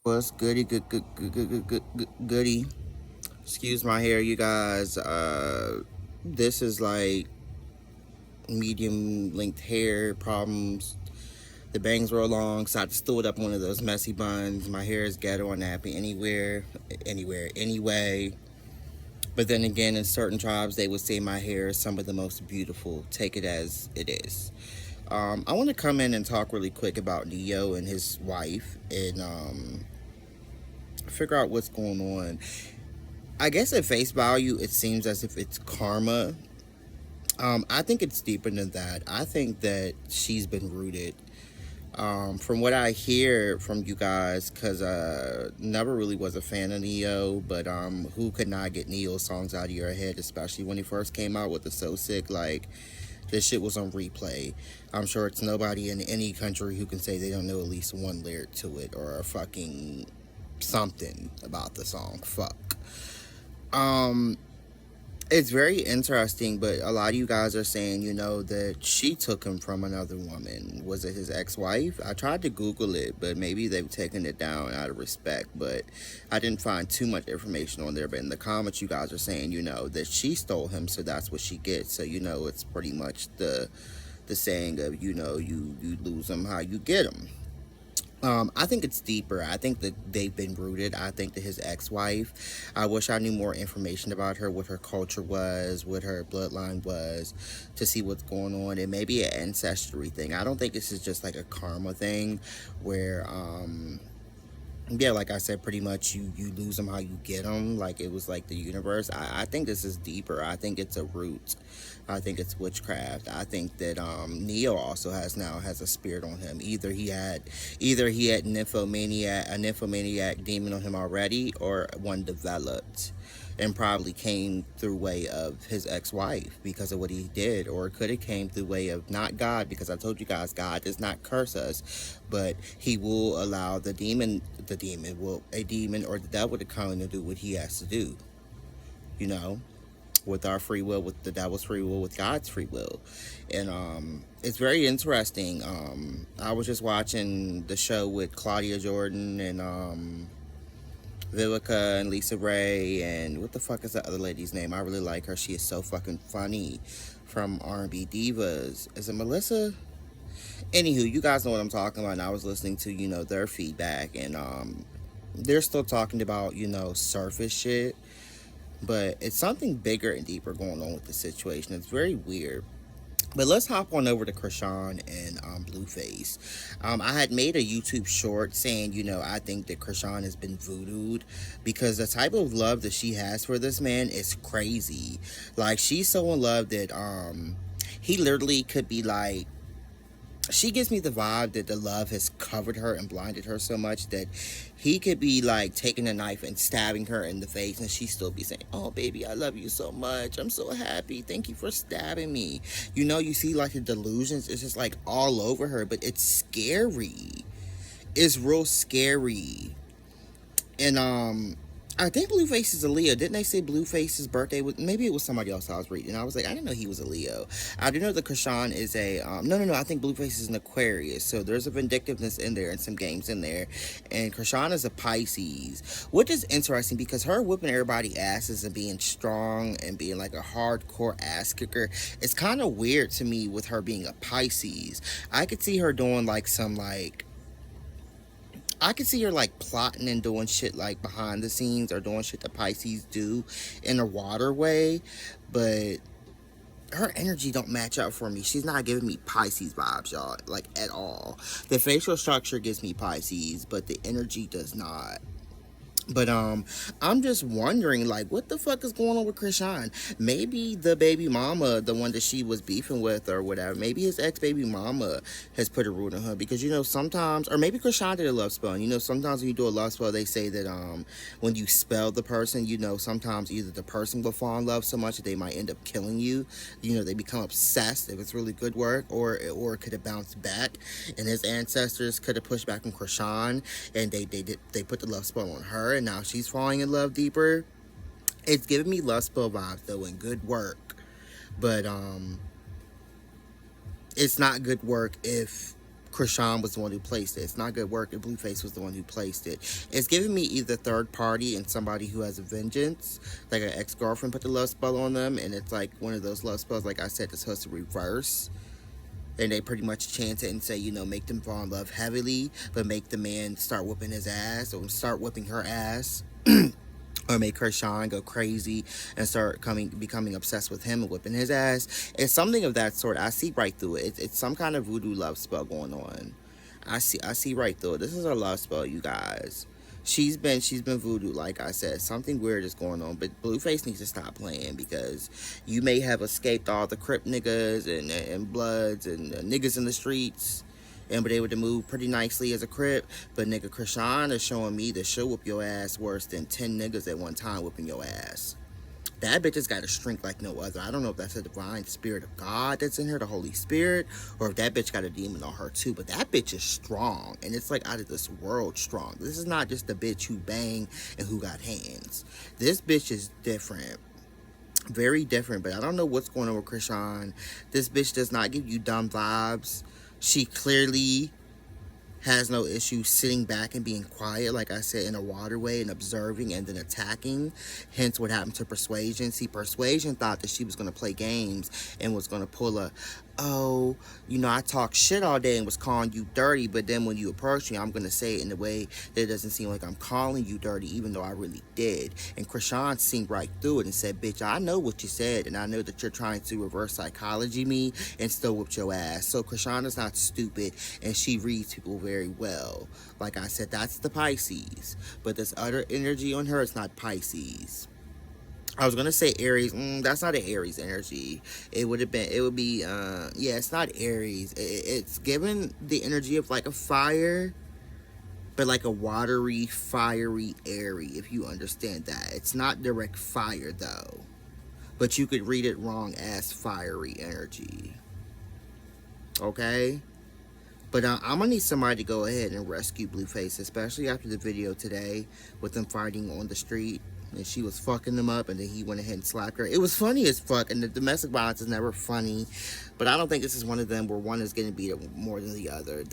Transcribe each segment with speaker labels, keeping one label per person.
Speaker 1: What's goody, goody. Excuse my hair, you guys. This is like medium length hair problems. The bangs roll long, so I just threw it up one of those messy buns. My hair is ghetto or nappy anyway. But then again, in certain tribes, they would say my hair is some of the most beautiful. Take it as it is. I want to come in and talk really quick about Neo and his wife and figure out what's going on. I guess at face value, it seems as if it's karma. I think it's deeper than that. I think that she's been rooted. From what I hear from you guys, because never really was a fan of Neo, but who could not get Neo's songs out of your head, especially when he first came out with the So Sick? Like, this shit was on replay. I'm sure it's nobody in any country who can say they don't know at least one lyric to it or a fucking something about the song. Fuck. Um, it's very interesting, but a lot of you guys are saying, that she took him from another woman. Was it his ex-wife? I tried to Google it, but maybe they've taken it down out of respect, but I didn't find too much information on there. But in the comments, you guys are saying, that she stole him, so that's what she gets. So, it's pretty much the saying of, you lose them how you get them. I think it's deeper. I think that they've been rooted. I think that his ex-wife, I wish I knew more information about her, what her culture was, what her bloodline was, to see what's going on. It may be an ancestry thing. I don't think this is just like a karma thing where, yeah, like I said, pretty much you lose them how you get them. Like it was like the universe. I think this is deeper. I think it's a root. I think it's witchcraft. I think that Neo also has a spirit on him. Either he had a nymphomaniac demon on him already, or one developed and probably came through way of his ex-wife because of what he did, or it could have came through way of not God, because I told you guys God does not curse us, but he will allow a demon or the devil to come and do what he has to do, you know with our free will, with the devil's free will, with God's free will. And it's very interesting. I was just watching the show with Claudia Jordan and Vivica and Lisa Ray, and what the fuck is that other lady's name? I really like her. She is so fucking funny, from R&B Divas. Is it Melissa? Anywho, you guys know what I'm talking about. And I was listening to, their feedback, and they're still talking about, surface shit, but it's something bigger and deeper going on with the situation. It's very weird. But let's hop on over to Krishan and Blueface. I had made a YouTube short saying, I think that Krishan has been voodooed, because the type of love that she has for this man is crazy. Like, she's so in love that he literally could be like, she gives me the vibe that the love has covered her and blinded her so much that he could be like taking a knife and stabbing her in the face, and she still be saying, "Oh baby, I love you so much, I'm so happy, thank you for stabbing me." You see like the delusions, it's just like all over her, but it's scary. It's real scary. And I think Blueface is a Leo. Didn't they say Blueface's birthday was, maybe it was somebody else I was reading. I was like, I didn't know he was a Leo. I do know that Krishan is a no. I think Blueface is an Aquarius. So there's a vindictiveness in there and some games in there. And Krishan is a Pisces, which is interesting because her whipping everybody asses and being strong and being like a hardcore ass kicker, it's kind of weird to me with her being a Pisces. I could see her doing like some like, I could see her like plotting and doing shit like behind the scenes, or doing shit that Pisces do in a waterway, but her energy don't match up for me. She's not giving me Pisces vibes, y'all, like at all. The facial structure gives me Pisces, but the energy does not. But I'm just wondering, like, what the fuck is going on with Krishan? Maybe the baby mama, the one that she was beefing with or whatever, maybe his ex baby mama has put a root on her, because sometimes, or maybe Krishan did a love spell. And, sometimes when you do a love spell, they say that when you spell the person, sometimes either the person will fall in love so much that they might end up killing you. They become obsessed if it's really good work, or it could have bounced back, and his ancestors could have pushed back on Krishan, and they put the love spell on her, and now she's falling in love deeper. It's giving me love spell vibes though, and good work, but it's not good work if Krishan was the one who placed it. It's not good work, and Blueface was the one who placed it. It's giving me either third party and somebody who has a vengeance, like an ex-girlfriend put the love spell on them, and it's like one of those love spells, like I said, that's supposed to reverse. And they pretty much chant it and say, you know, make them fall in love heavily, but make the man start whooping his ass or start whipping her ass. Or make Krishan go crazy and start becoming obsessed with him and whipping his ass. It's something of that sort. I see right through it. It's some kind of voodoo love spell going on. I see right through it. This is a love spell, you guys. She's been voodoo, like I said. Something weird is going on, but Blueface needs to stop playing, because you may have escaped all the Crip niggas and Bloods and niggas in the streets and been able to move pretty nicely as a Crip, but nigga Krishan is showing me that she'll whoop your ass worse than 10 niggas at one time whooping your ass. That bitch has got a strength like no other. I don't know if that's a divine spirit of God that's in her, the Holy Spirit, or if that bitch got a demon on her too. But that bitch is strong, and it's like out of this world strong. This is not just the bitch who bang and who got hands. This bitch is different. Very different, but I don't know what's going on with Krishan. This bitch does not give you dumb vibes. She clearly has no issue sitting back and being quiet, like I said, in a waterway and observing and then attacking. Hence what happened to Persuasion. See, Persuasion thought that she was going to play games and was going to pull a, oh, you know, I talk shit all day and was calling you dirty, but then when you approach me, I'm going to say it in a way that it doesn't seem like I'm calling you dirty, even though I really did. And Krishan seen right through it and said, bitch, I know what you said, and I know that you're trying to reverse psychology me and still whip your ass. So Krishan is not stupid, and she reads people very well. Like I said, that's the Pisces. But this other energy on her is not Pisces. I was gonna say Aries. That's not an Aries energy. It would be, yeah, it's not Aries. It's given the energy of like a fire, but like a watery, fiery, airy, if you understand that. It's not direct fire though, but you could read it wrong as fiery energy. Okay? But I'm gonna need somebody to go ahead and rescue Blueface, especially after the video today with them fighting on the street. And she was fucking them up, and then he went ahead and slapped her. It was funny as fuck, and the domestic violence is never funny. But I don't think this is one of them where one is getting beat up more than the other.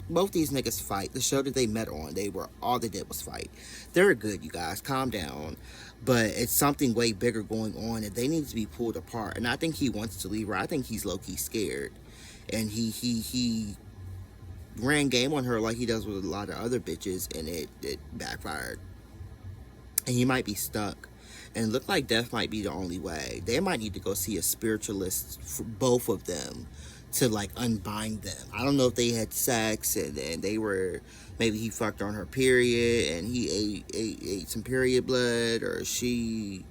Speaker 1: Both these niggas fight. The show that they met on, all they did was fight. They're good, you guys. Calm down. But it's something way bigger going on, and they need to be pulled apart. And I think he wants to leave her. I think he's low-key scared. And he ran game on her like he does with a lot of other bitches, and it backfired. And he might be stuck. And look like death might be the only way. They might need to go see a spiritualist for both of them to like unbind them. I don't know if they had sex and they were, maybe he fucked on her period and he ate some period blood, or she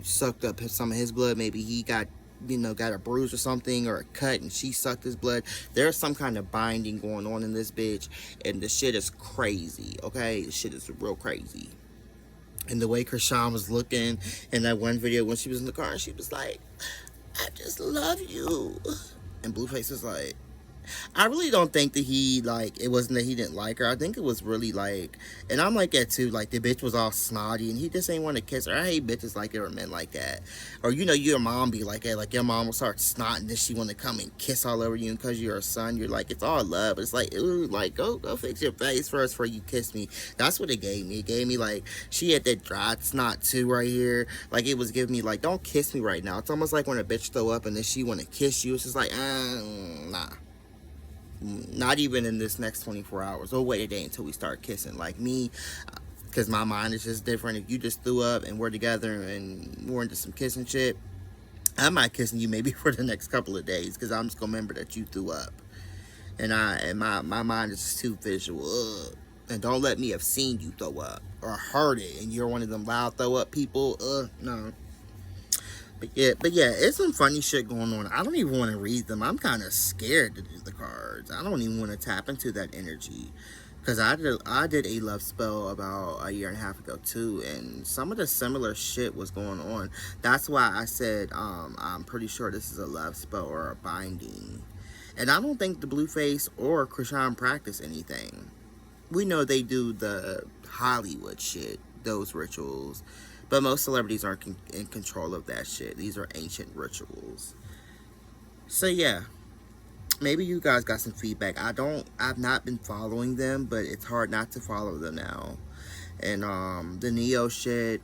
Speaker 1: sucked up some of his blood. Maybe he got a bruise or something, or a cut, and she sucked his blood. There's some kind of binding going on in this bitch, and the shit is crazy, okay? The shit is real crazy. And the way Krishan was looking in that one video when she was in the car, and she was like, I just love you. And Blueface was like, I really don't think that it wasn't that he didn't like her. I think it was really like, and I'm like that too, like the bitch was all snotty and he just ain't want to kiss her. I hate bitches like that or men like that. Or your mom be like that, like your mom will start snotting and she want to come and kiss all over you, and because you're a son, you're like, it's all love. But it's like, ooh, like go fix your face first before you kiss me. That's what it gave me. It gave me like, she had that dry snot too right here. Like it was giving me like, don't kiss me right now. It's almost like when a bitch throw up and then she want to kiss you. It's just like, nah. Not even in this next 24 hours. We'll wait a day until we start kissing. Like me, because my mind is just different. If you just threw up and we're together and we're into some kissing shit, I'm not kissing you maybe for the next couple of days, because I'm just gonna remember that you threw up. And my mind is just too visual. Ugh. And don't let me have seen you throw up or heard it and you're one of them loud throw up people. No. But yeah, it's some funny shit going on. I don't even want to read them. I'm kind of scared to do the cards. I don't even want to tap into that energy, because I did a love spell about a year and a half ago too, and some of the similar shit was going on. That's why I said I'm pretty sure this is a love spell or a binding. And I don't think the Blueface or Krishan practice anything. We know they do the Hollywood shit, those rituals. But most celebrities aren't in control of that shit. These are ancient rituals. So yeah, maybe you guys got some feedback. I've not been following them, but it's hard not to follow them now. And the Neo shit,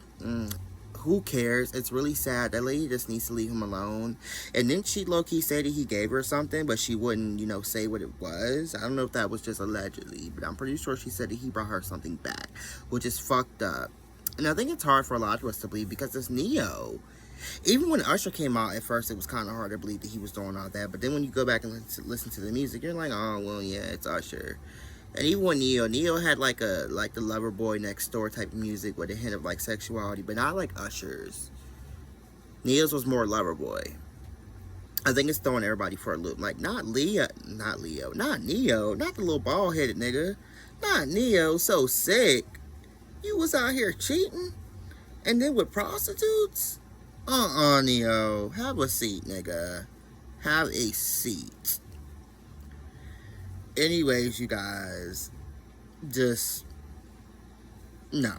Speaker 1: who cares? It's really sad. That lady just needs to leave him alone. And then she low-key said that he gave her something, but she wouldn't, say what it was. I don't know if that was just allegedly, but I'm pretty sure she said that he brought her something back, which is fucked up. And I think it's hard for a lot of us to believe because it's Neo. Even when Usher came out, at first it was kind of hard to believe that he was doing all that. But then when you go back and listen to the music, you're like, oh, well, yeah, it's Usher. And even when Neo had like the lover boy next door type of music with a hint of like sexuality, but not like Usher's. Neo's was more lover boy. I think it's throwing everybody for a loop. Like, not Neo, not the little bald headed nigga. Not Neo, so sick. You was out here cheating? And then with prostitutes? Neo. Have a seat, nigga. Have a seat. Anyways, you guys, just no.